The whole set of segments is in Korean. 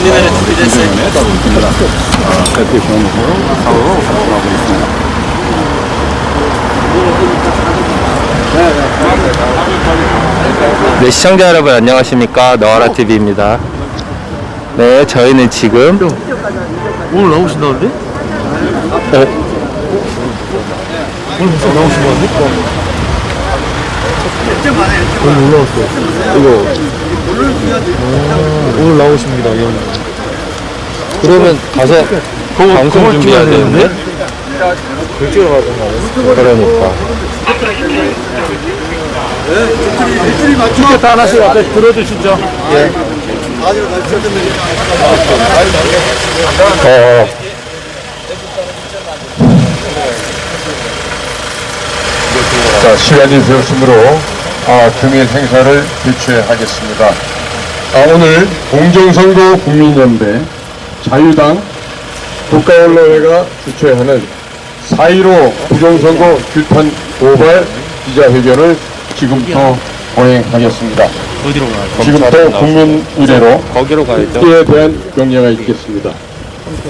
우리나라 준비됐어요. 따로 있습니다. 배트 공으로 사고로 활동하고 있습니다. 네, 시청자 여러분 안녕하십니까? 너와라 TV입니다. 네, 저희는 지금 오늘 나오신다는데? 오늘 벌써 나오신다는데? 오늘 올라왔어. 이거 오늘 나오십니다. 그러면 가서 방송 준비해야 되는데? 결제를 받은 그러니까 티켓 하나씩 앞에 들어주시죠. 자, 시간이 되었으므로 금일 행사를 개최하겠습니다. 오늘 공정선거 국민연대 자유당 국가언론회가 주최하는 4.15 부정선거 규탄 고발 기자회견을 지금부터 거행하겠습니다. 어디로 가요? 지금부터 국민 의례로 거기로 가야죠. 국기에 대한 명령가 있겠습니다.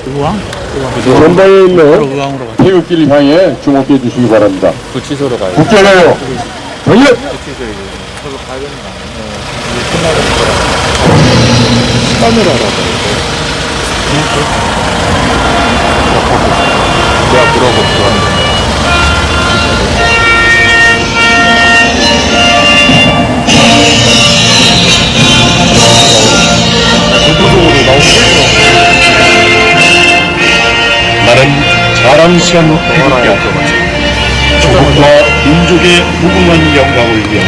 의왕? 전방에 있는 의왕으로 가요. 태극기를 향해 주목해 주시기 바랍니다. 구치소로 가야죠. 국회로요. 정렬! 내가 물어볼게. 나는 자랑스러운 태극기와 조국과 민족의 무궁한 영광을 위해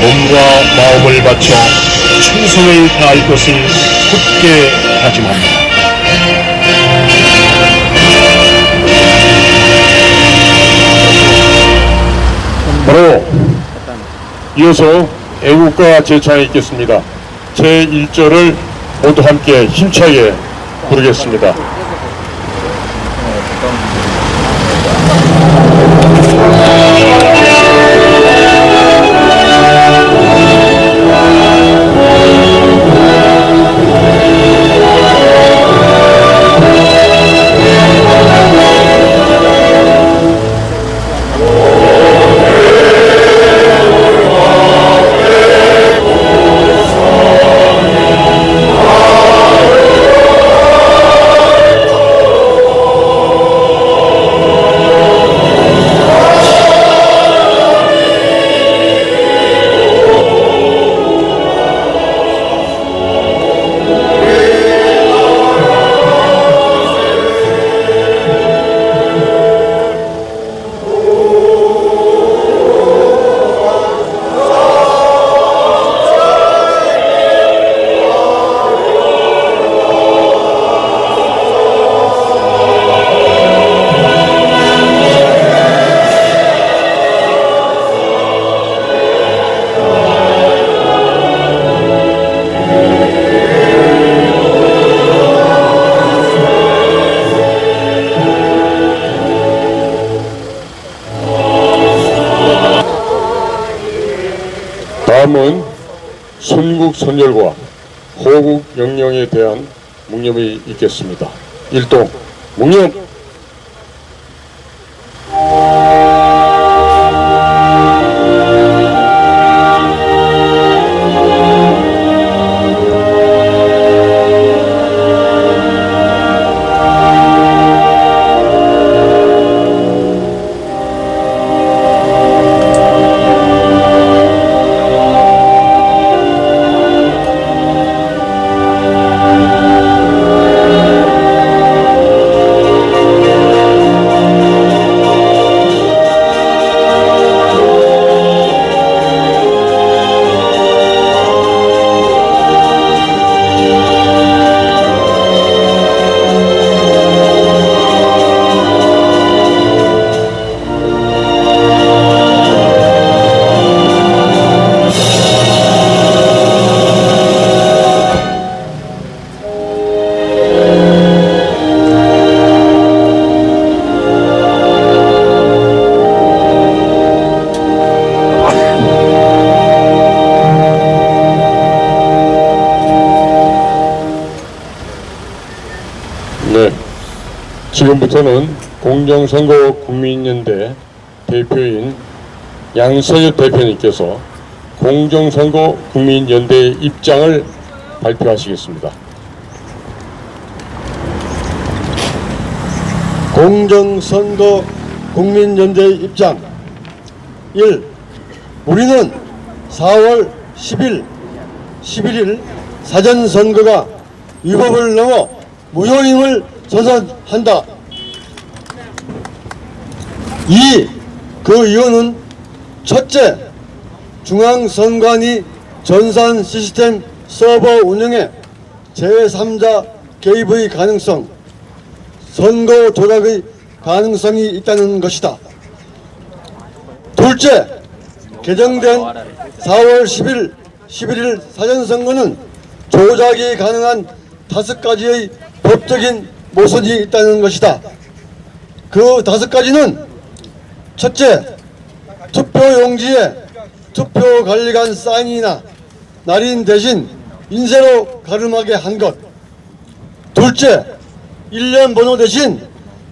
몸과 마음을 바쳐 충성을 다할 것을 굳게 다짐합니다. 바로 이어서 애국가 제창이 있겠습니다. 제1절을 모두 함께 힘차게 부르겠습니다. 다음은 선국선열과 호국 영령에 대한 묵념이 있겠습니다. 일동 묵념. 지금부터는 공정선거 국민연대 대표인 양서엽 대표님께서 공정선거 국민연대의 입장을 발표하시겠습니다. 공정선거 국민연대의 입장 1. 우리는 4월 10일, 11일 사전선거가 위법을 넘어 무효임을 선언한다. 2. 그 이유는 첫째, 중앙선관위 전산 시스템 서버 운영에 제3자 개입의 가능성, 선거 조작의 가능성이 있다는 것이다. 둘째, 개정된 4월 10일, 11일 사전선거는 조작이 가능한 5가지의 법적인 모순이 있다는 것이다. 그 5가지는 첫째, 투표용지에 투표관리관 사인이나 날인 대신 인쇄로 가름하게 한 것. 둘째, 일련 번호 대신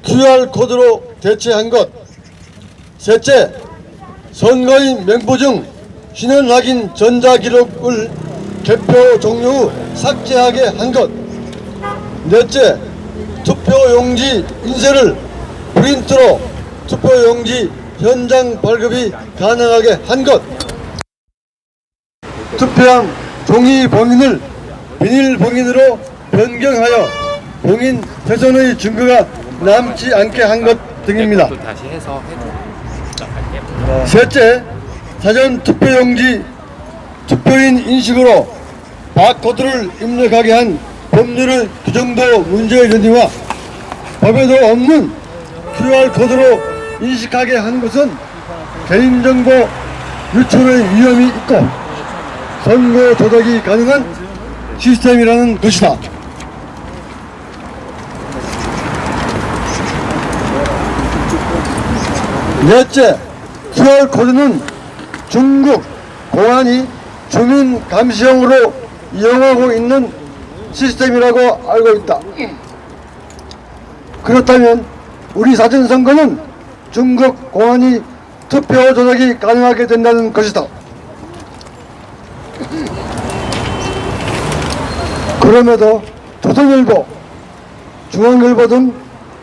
QR코드로 대체한 것. 셋째, 선거인 명부 중 신원 확인 전자기록을 개표 종료 후 삭제하게 한 것. 넷째, 투표용지 인쇄를 프린트로 투표용지 현장 발급이 가능하게 한 것. 투표함 종이 봉인을 비닐 봉인으로 변경하여 봉인 훼손의 증거가 남지 않게 한 것 등입니다. 다시 해서 셋째, 사전 투표용지 투표인 인식으로 바코드를 입력하게 한 법률의 규정도 문제의 논의와 법에도 없는 QR코드로 인식하게 한 것은 개인정보 유출의 위험이 있고 선거 조작이 가능한 시스템이라는 것이다. 넷째, QR코드는 중국 공안이 주민 감시용으로 이용하고 있는 시스템이라고 알고 있다. 그렇다면 우리 사전선거는 중국 공안이 투표 조작이 가능하게 된다는 것이다. 그럼에도 조선일보, 중앙일보 등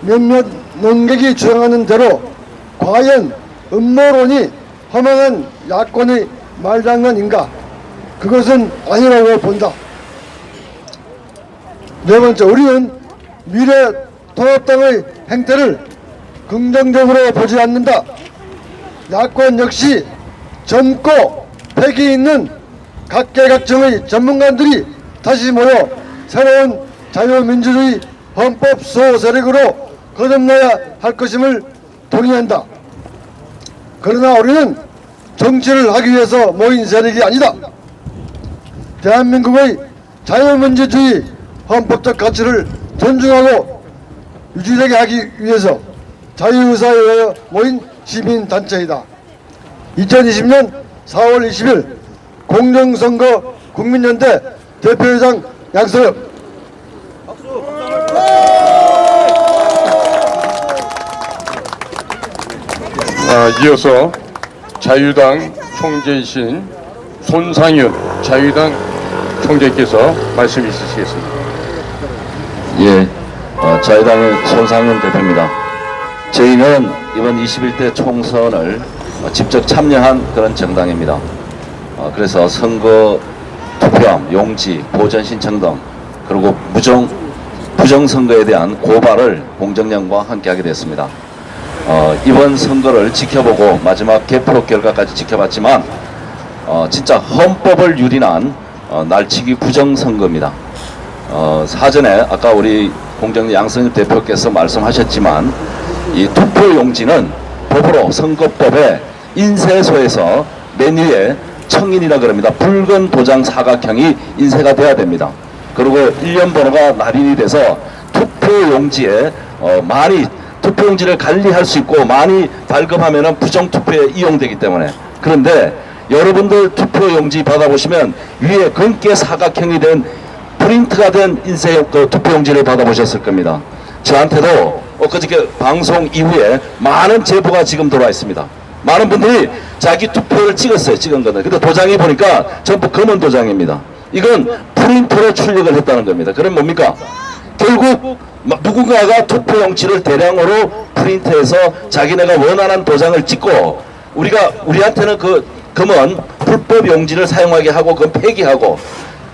몇몇 논객이 주장하는 대로 과연 음모론이 허망한 야권의 말장난인가? 그것은 아니라고 본다. 네 번째, 우리는 미래통합당의 행태를 긍정적으로 보지 않는다. 야권 역시 젊고 패기 있는 각계각층의 전문가들이 다시 모여 새로운 자유민주주의 헌법 수호 세력으로 거듭나야 할 것임을 동의한다. 그러나 우리는 정치를 하기 위해서 모인 세력이 아니다. 대한민국의 자유민주주의 헌법적 가치를 존중하고 유지되게 하기 위해서 자유의사에 의하여 모인 시민단체이다. 2020년 4월 20일 공정선거 국민연대 대표회장 양서엽. 이어서 자유당 총재이신 손상윤 자유당 총재께서 말씀 있으시겠습니다. 예, 자유당의 손상윤 대표입니다. 저희는 이번 21대 총선을 직접 참여한 그런 정당입니다. 그래서 선거 투표함, 용지, 보전 신청 등 그리고 부정선거에 대한 고발을 공정령과 함께 하게 됐습니다. 이번 선거를 지켜보고 마지막 개표 결과까지 지켜봤지만 진짜 헌법을 유린한 날치기 부정선거입니다. 사전에 아까 우리 공정령 양선엽 대표께서 말씀하셨지만 이 투표용지는 법으로 선거법에 인쇄소에서 맨 위에 청인이라 그럽니다. 붉은 도장 사각형이 인쇄가 돼야 됩니다. 그리고 일련 번호가 날인이 돼서 투표용지에 많이 투표용지를 관리할 수 있고 많이 발급하면 부정투표에 이용되기 때문에. 그런데 여러분들 투표용지 받아보시면 위에 검게 사각형이 된 프린트가 된 인쇄 투표용지를 받아보셨을 겁니다. 저한테도 엊그저께 방송 이후에 많은 제보가 지금 들어와 있습니다. 많은 분들이 자기 투표를 찍었어요. 찍은 거는. 근데 도장이 보니까 전부 검은 도장입니다. 이건 프린터로 출력을 했다는 겁니다. 그럼 뭡니까? 결국 누군가가 투표 용지를 대량으로 프린트해서 자기네가 원하는 도장을 찍고 우리한테는 그 검은 불법 용지를 사용하게 하고 그 폐기하고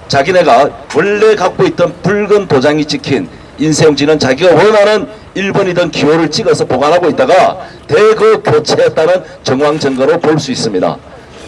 자기네가 원래 갖고 있던 붉은 도장이 찍힌 인쇄용지는 자기가 원하는 1번이든 기호를 찍어서 보관하고 있다가 대거 교체했다는 정황 증거로 볼 수 있습니다.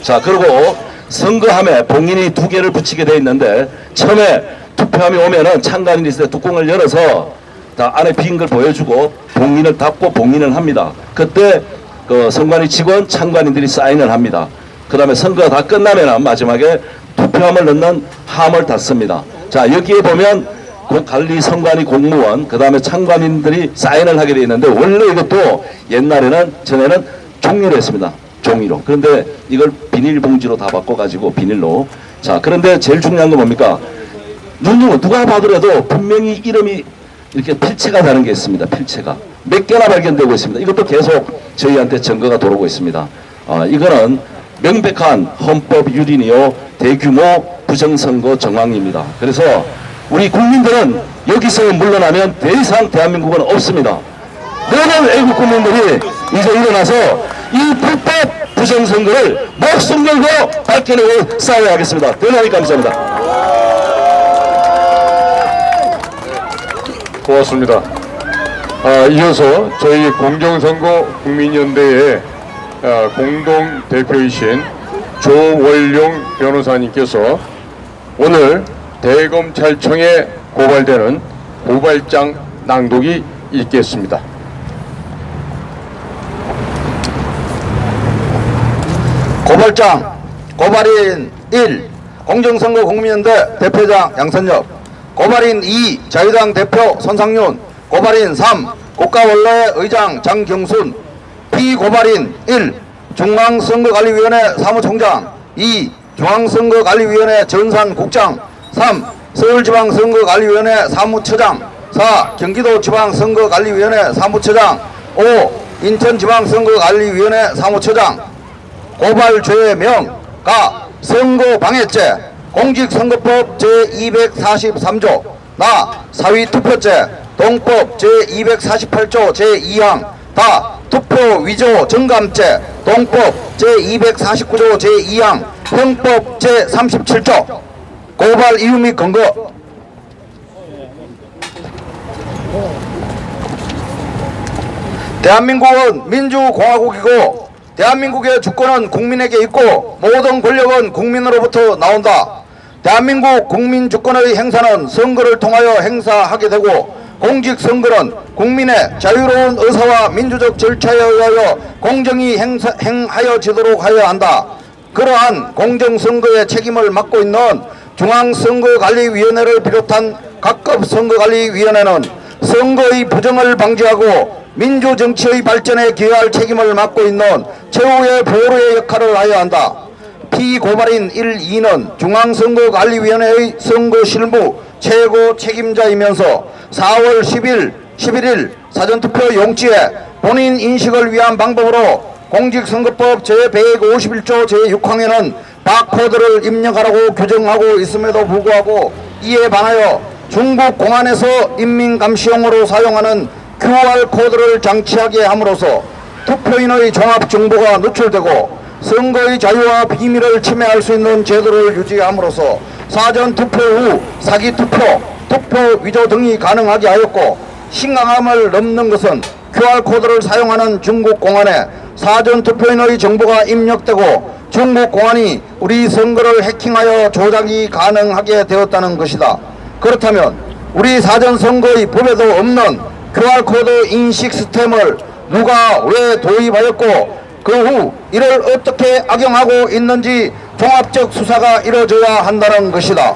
자, 그리고 선거함에 봉인이 2개를 붙이게 되어 있는데 처음에 투표함이 오면은 참관인이 있을 때 뚜껑을 열어서 다 안에 빈 걸 보여주고 봉인을 닫고 봉인을 합니다. 그때 그 선관위 직원 참관인들이 사인을 합니다. 그 다음에 선거가 다 끝나면 마지막에 투표함을 넣는 함을 닫습니다. 자, 여기에 보면 관리 선관위 공무원 그 다음에 참관인들이 사인을 하게 되어 있는데 원래 이것도 옛날에는 전에는 종이로 했습니다. 종이로. 그런데 이걸 비닐봉지로 다 바꿔가지고 비닐로. 자, 그런데 제일 중요한 건 뭡니까? 눈으로 누가 봐더라도 분명히 이름이 이렇게 필체가 다른 게 있습니다. 필체가 몇 개나 발견되고 있습니다. 이것도 계속 저희한테 증거가 들어오고 있습니다. 이거는 명백한 헌법 유린이요 대규모 부정선거 정황입니다. 그래서 우리 국민들은 여기서 물러나면 더 이상 대한민국은 없습니다. 모든 애국 국민들이 이제 일어나서 이 불법 부정선거를 목숨 걸고 밝혀내고 싸워야 하겠습니다. 대단히 감사합니다. 고맙습니다. 이어서 저희 공정선거 국민연대의 공동대표이신 조원룡 변호사님께서 오늘 대검찰청에 고발되는 고발장 낭독이 있겠습니다. 고발장 고발인 1 공정선거 국민연대 대표장 양선엽, 고발인 2 자유당 대표 손상윤, 고발인 3 국가원내 의장 장경순, 피고발인 1 중앙선거관리위원회 사무총장, 2 중앙선거관리위원회 전산국장, 3 서울지방선거관리위원회 사무처장, 4 경기도지방선거관리위원회 사무처장, 5 인천지방선거관리위원회 사무처장. 고발죄명 가 선거방해죄, 공직선거법 제243조, 나 사위투표죄, 동법 제248조 제2항, 다 투표위조 정감죄, 동법 제249조 제2항, 형법 제37조. 고발 이유 및 근거. 대한민국은 민주공화국이고 대한민국의 주권은 국민에게 있고 모든 권력은 국민으로부터 나온다. 대한민국 국민 주권의 행사는 선거를 통하여 행사하게 되고 공직선거는 국민의 자유로운 의사와 민주적 절차에 의하여 공정히 행하여지도록 하여야 한다. 그러한 공정선거의 책임을 맡고 있는 중앙선거관리위원회를 비롯한 각급 선거관리위원회는 선거의 부정을 방지하고 민주정치의 발전에 기여할 책임을 맡고 있는 최후의 보루의 역할을 하여야 한다. 피고발인 1, 2는 중앙선거관리위원회의 선거실무 최고 책임자이면서 4월 11일 사전투표 용지에 본인 인식을 위한 방법으로 공직선거법 제151조 제6항에는 바코드를 입력하라고 규정하고 있음에도 불구하고 이에 반하여 중국 공안에서 인민감시용으로 사용하는 QR코드를 장치하게 함으로써 투표인의 종합정보가 누출되고 선거의 자유와 비밀을 침해할 수 있는 제도를 유지함으로써 사전투표 후 사기투표, 투표 위조 등이 가능하게 하였고 심각함을 넘는 것은 QR코드를 사용하는 중국 공안에 사전투표인의 정보가 입력되고 중국 공안이 우리 선거를 해킹하여 조작이 가능하게 되었다는 것이다. 그렇다면 우리 사전선거의 법에도 없는 QR코드 인식 시스템을 누가 왜 도입하였고 그 후 이를 어떻게 악용하고 있는지 종합적 수사가 이루어져야 한다는 것이다.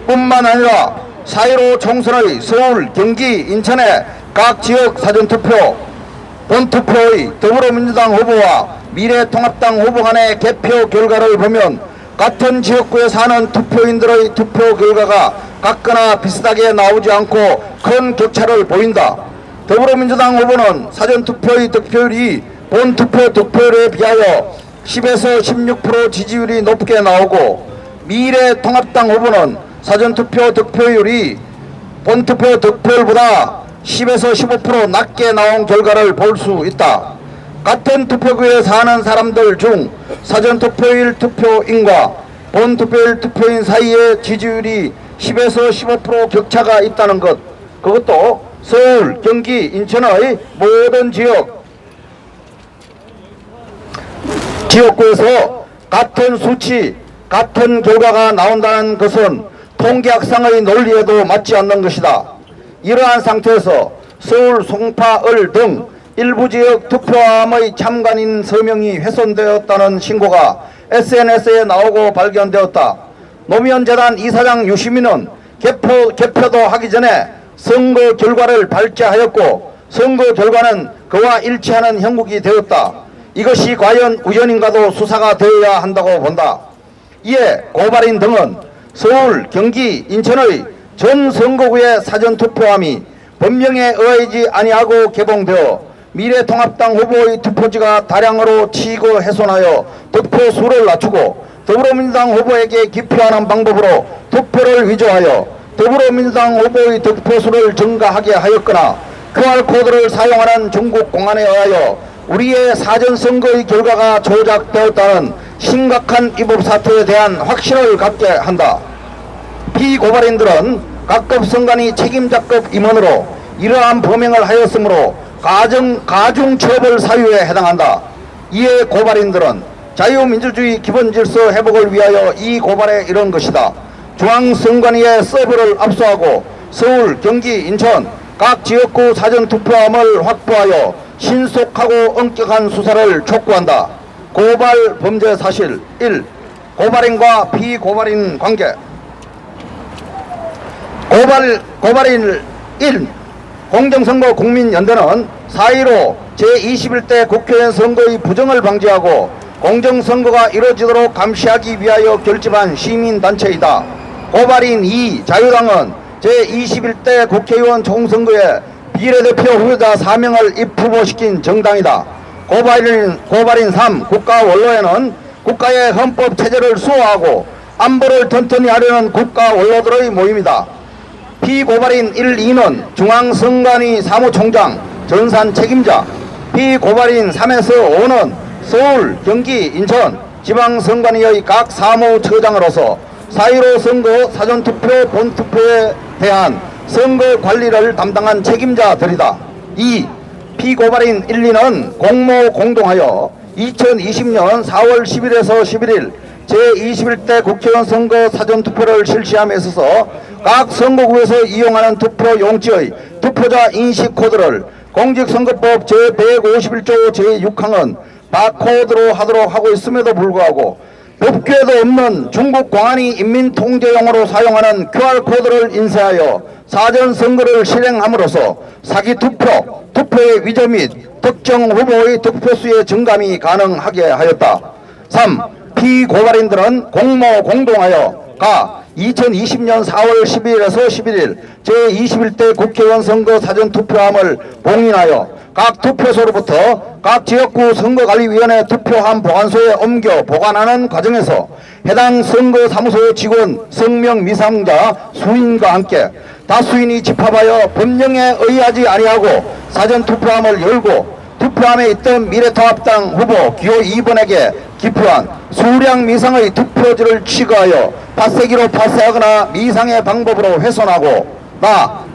뿐만 아니라 4.15 총선의 서울, 경기, 인천의 각 지역 사전투표, 본투표의 더불어민주당 후보와 미래통합당 후보 간의 개표 결과를 보면 같은 지역구에 사는 투표인들의 투표 결과가 같거나 비슷하게 나오지 않고 큰 격차를 보인다. 더불어민주당 후보는 사전투표의 득표율이 본투표 득표율에 비하여 10에서 16% 지지율이 높게 나오고, 미래통합당 후보는 사전투표 득표율이 본투표 득표율보다 10에서 15% 낮게 나온 결과를 볼 수 있다. 같은 투표구에 사는 사람들 중 사전투표일 투표인과 본투표일 투표인 사이에 지지율이 10에서 15% 격차가 있다는 것, 그것도 서울, 경기, 인천의 모든 지역구에서 같은 수치, 같은 결과가 나온다는 것은 통계학상의 논리에도 맞지 않는 것이다. 이러한 상태에서 서울, 송파, 을 등 일부 지역 투표함의 참관인 서명이 훼손되었다는 신고가 SNS에 나오고 발견되었다. 노무현재단 이사장 유시민은 개표도 하기 전에 선거 결과를 발제하였고, 선거 결과는 그와 일치하는 형국이 되었다. 이것이 과연 우연인가도 수사가 되어야 한다고 본다. 이에 고발인 등은 서울, 경기, 인천의 전 선거구의 사전투표함이 법령에 의하지 아니하고 개봉되어 미래통합당 후보의 투표지가 다량으로 치고 훼손하여 득표수를 낮추고, 더불어민주당 후보에게 기표하는 방법으로 투표를 위조하여 더불어민주당 후보의 득표수를 증가하게 하였거나, QR코드를 사용하는 중국 공안에 의하여 우리의 사전선거의 결과가 조작되었다는 심각한 위법 사태에 대한 확신을 갖게 한다. 피고발인들은 각급 선관위 책임자급 임원으로 이러한 범행을 하였으므로 가중처벌 사유에 해당한다. 이에 고발인들은 자유민주주의 기본질서 회복을 위하여 이 고발에 이른 것이다. 중앙선관위의 서버를 압수하고 서울, 경기, 인천 각 지역구 사전투표함을 확보하여 신속하고 엄격한 수사를 촉구한다. 고발 범죄 사실 1. 고발인과 피고발인 관계. 고발인 1. 공정선거 국민연대는 4.15 제21대 국회의원 선거의 부정을 방지하고 공정선거가 이루어지도록 감시하기 위하여 결집한 시민단체이다. 고발인 2. 자유당은 제21대 국회의원 총선거에 비례대표 후보자 4명을 입후보시킨 정당이다. 고발인 3. 국가원로에는 국가의 헌법체제를 수호하고 안보를 튼튼히 하려는 국가원로들의 모임이다. 피고발인 1, 2는 중앙선관위 사무총장, 전산 책임자. 피고발인 3에서 5는 서울, 경기, 인천 지방선관위의 각 사무처장으로서 4.15 선거 사전투표 본투표에 대한 선거 관리를 담당한 책임자들이다. 2. 피고발인 1, 2는 공모 공동하여 2020년 4월 10일에서 11일 제21대 국회의원 선거 사전투표를 실시함에 있어서 각 선거구에서 이용하는 투표 용지의 투표자 인식코드를 공직선거법 제151조 제6항은 바코드로 하도록 하고 있음에도 불구하고 법규에도 없는 중국 공안이 인민통제용으로 사용하는 QR코드를 인쇄하여 사전선거를 실행함으로써 사기투표, 투표의 위조 및 특정 후보의 득표수의 증감이 가능하게 하였다. 3. 피고발인들은 공모 공동하여 2020년 4월 12일에서 11일 제21대 국회의원 선거 사전투표함을 봉인하여 각 투표소로부터 각 지역구 선거관리위원회 투표함 보관소에 옮겨 보관하는 과정에서 해당 선거사무소 직원 성명 미상자 수인과 함께 다수인이 집합하여 법령에 의하지 아니하고 사전투표함을 열고 투표함에 있던 미래통합당 후보 기호 2번에게 기표한 수량 미상의 투표지를 취거하여 파쇄기로 파쇄하거나 미상의 방법으로 훼손하고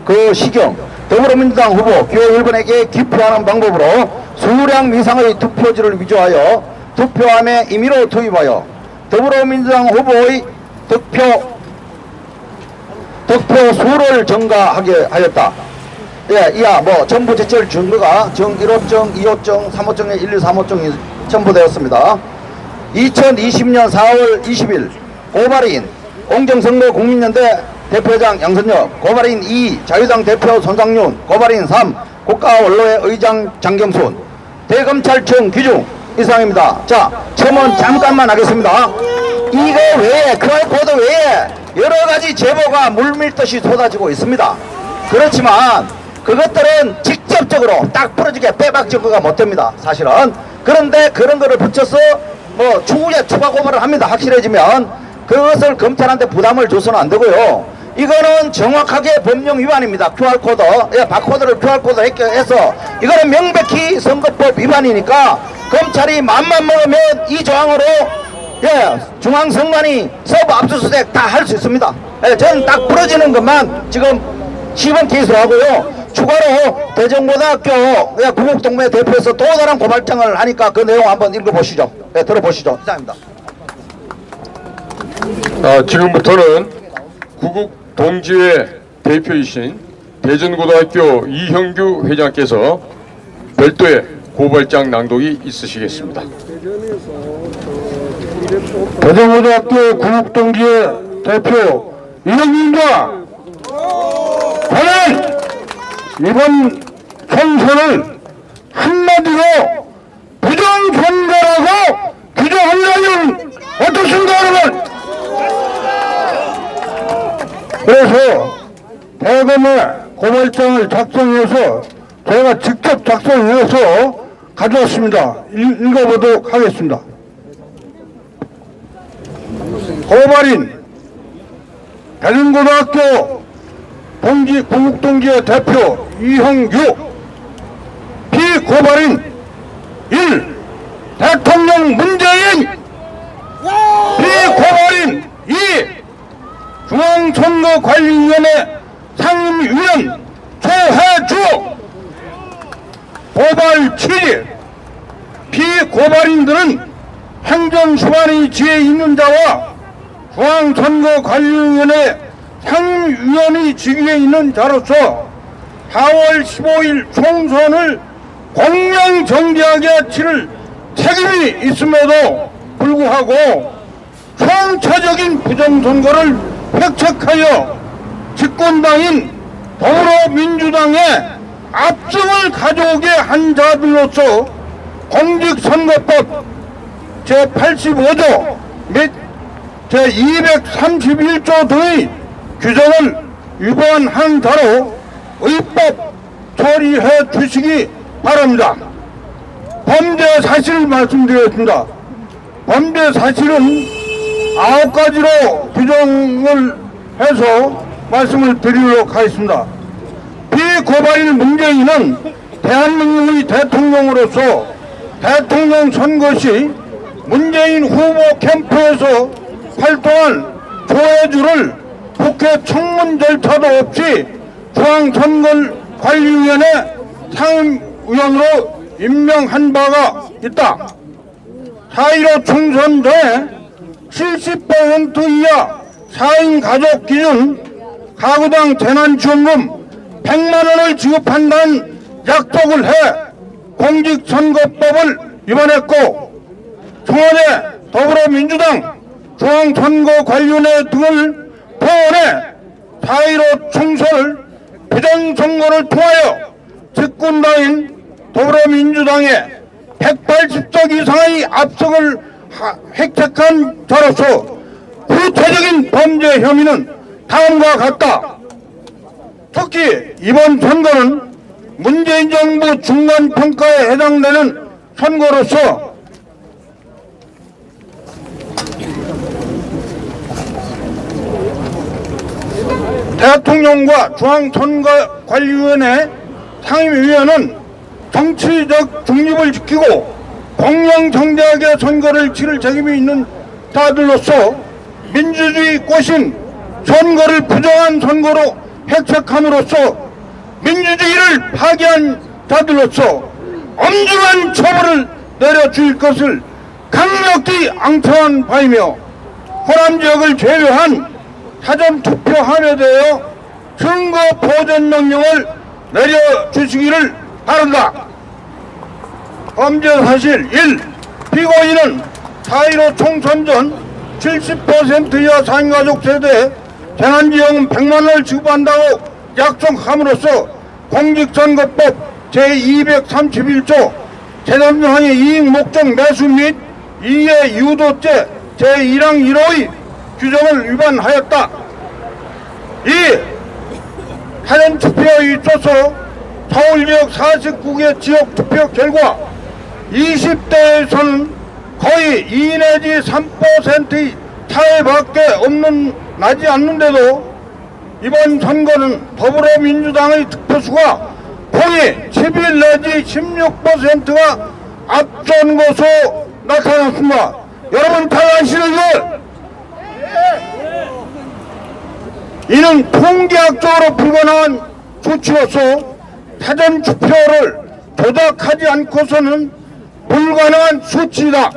그 시경 더불어민주당 후보 기호 1번에게 기표하는 방법으로 수량 미상의 투표지를 위조하여 투표함에 임의로 투입하여 더불어민주당 후보의 득표수를 증가하게 하였다. 이하 전부 제출 증거가 정 1호증, 2호증, 3호증에 1, 2, 3호증이 첨부되었습니다. 2020년 4월 20일 고발인 공정선거 국민연대 대표장 양선엽, 고발인 2 자유당 대표 손상윤, 고발인 3 국가원로회 의장 장경순. 대검찰청 규정 이상입니다. 자, 첨언 잠깐만 하겠습니다. 이거 외에 QR코드 외에 여러가지 제보가 물밀듯이 쏟아지고 있습니다. 그렇지만 그것들은 직접 헌법적으로 딱 부러지게 빼박 증거가 못 됩니다. 사실은. 그런데 그런 거를 붙여서 뭐 추후에 추가 고발을 합니다. 확실해지면 그것을 검찰한테 부담을 줘서는 안 되고요. 이거는 정확하게 법령 위반입니다. QR코드, 예, 바코드를 QR코드 해서 이거는 명백히 선거법 위반이니까 검찰이 맘만 먹으면 이 조항으로 예, 중앙선관위 서부 압수수색 다 할 수 있습니다. 예, 저는 딱 부러지는 것만 지금 10원 케이스로 하고요. 추가로 대전고등학교 예, 구국동매 대표에서 또 다른 고발장을 하니까 그 내용 한번 읽어보시죠. 예, 들어보시죠. 이상입니다. 지금부터는 구국동지회 대표이신 대전고등학교 이형규 회장께서 별도의 고발장 낭독이 있으시겠습니다. 대전고등학교 구국동지회 대표 이형규입니다. 저는 이번 총선을 한마디로 부정선거라고 규정한다면 어떻습니까, 여러분? 그래서 대검에 고발장을 작성해서 제가 직접 작성해서 가져왔습니다. 읽어보도록 하겠습니다. 고발인 대전고등학교 구국동지회 대표 이형규. 피고발인 1. 대통령 문재인. 피고발인 2. 중앙선거관리위원회 상임위원 조혜주. 고발 취지. 피고발인들은 행정수반의 지에 있는 자와 중앙선거관리위원회 상임위원의 직위에 있는 자로서 4월 15일 총선을 공명정대하게 치를 책임이 있음에도 불구하고 총체적인 부정선거를 획책하여 집권당인 더불어민주당의 압승을 가져오게 한 자들로서 공직선거법 제85조 및 제231조 등의 규정을 위반한 자로 의법 처리해 주시기 바랍니다. 범죄 사실을 말씀드리겠습니다. 범죄 사실은 9가지로 규정을 해서 말씀을 드리도록 하겠습니다. 피고발인 문재인은 대한민국의 대통령으로서 대통령 선거 시 문재인 후보 캠프에서 활동한 조혜주를 국회 청문 절차도 없이 중앙선거관리위원회 상임위원으로 임명한 바가 있다. 4.15 총선 전에 70% 이하 4인 가족 기준 가구당 재난지원금 100만원을 지급한다는 약속을 해 공직선거법을 위반했고, 청와대 더불어민주당 중앙선거관리위원회 등을 포함해 4.15 총선을 부정선거를 통하여 집권당인 더불어민주당의 180석 이상의 압승을 획책한 자로서 구체적인 범죄 혐의는 다음과 같다. 특히 이번 선거는 문재인 정부 중간평가에 해당되는 선거로서 대통령과 중앙선거관리위원회 상임위원은 정치적 중립을 지키고 공정정대하게 선거를 치를 책임이 있는 자들로서 민주주의 꽃인 선거를 부정한 선거로 획책함으로써 민주주의를 파괴한 자들로서 엄중한 처벌을 내려줄 것을 강력히 앙청한 바이며, 호남지역을 제외한 사전투표 함에 선거 보전 명령을 내려주시기를 바란다. 범죄 사실 1. 피고인은 4.15 총선 전 70% 이하 4인 가족 세대에 재난지원금 100만원을 지급한다고 약속함으로써 공직선거법 제231조 재단상의 이익 목적 매수 및 이해 유도죄 제1항 1호의 규정을 위반하였다. 2. 사전투표에 있어서 서울역 49개 지역 투표 결과 20대에서는 거의 2 내지 3%의 차이밖에 나지 않는데도 이번 선거는 더불어민주당의 득표수가 거의 11 내지 16%가 앞선 것으로 나타났습니다. 여러분 잘 아시는 것? 이는 통계학적으로 불가능한 수치로서 사전 투표를 조작하지 않고서는 불가능한 수치이다.